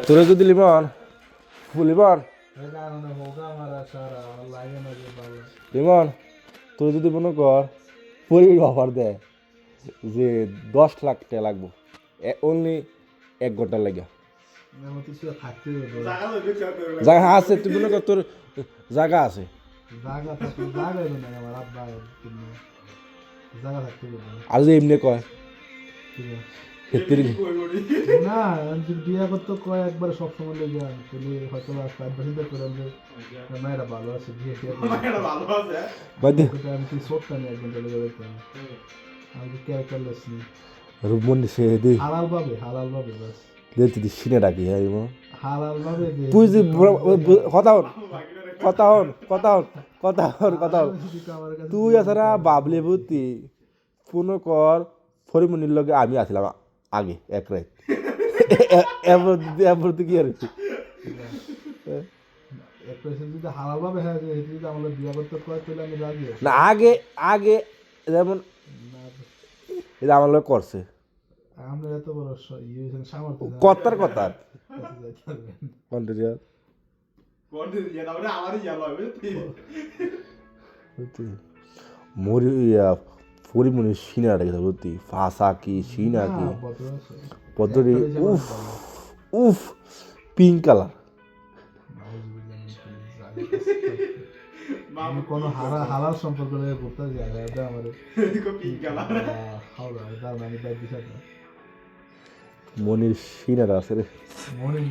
তোরা যদি লিমন লিমন লিমন তোর যদি মনে কর পরিবার অফার দেয় যে 10 লাখ টাকা লাগবো অনলি 1 ঘন্টা লাগে জায়গা আছে তুই মনে কর তোর জায়গা আছে আর যে এমনি কয় না বিয়া করতে কয় একবার সবসময় লেগে হয়তো মেয়েরা ভালো আছে বিয়ে আমি তুই সবটা নিয়ে একজন চলে যাবে আমি ক্যারেক্টারলেস নেই রূপমন্ডি সে দি হালাল ভাবে বাস লেতে দি সিনে ডাকি আইমো হালাল ভাবে তুই যে কথা হন তুই আসারা বাবলে বুতি পুনঃ কর ফরিমনির লগে আমি আসলাম আগে এক রাত এরপর তুই কি আর যদি হালাল ভাবে হ্যাঁ যদি আমাদের বিয়ে করতে কয় তাহলে আমি রাজি আছি না আগে যেমন এটা আমার লোক করছে আমরা এত বড় সামর্থ্য কথার মরি পরিমণি সিনা রেখে বুঝতি ফাঁসা কি সিনা কি পদ্ধতি উফ পিঙ্ক কালার কোনো হালাল সম্পর্ক করতে যায় মনির সিনারা আছে রে মনির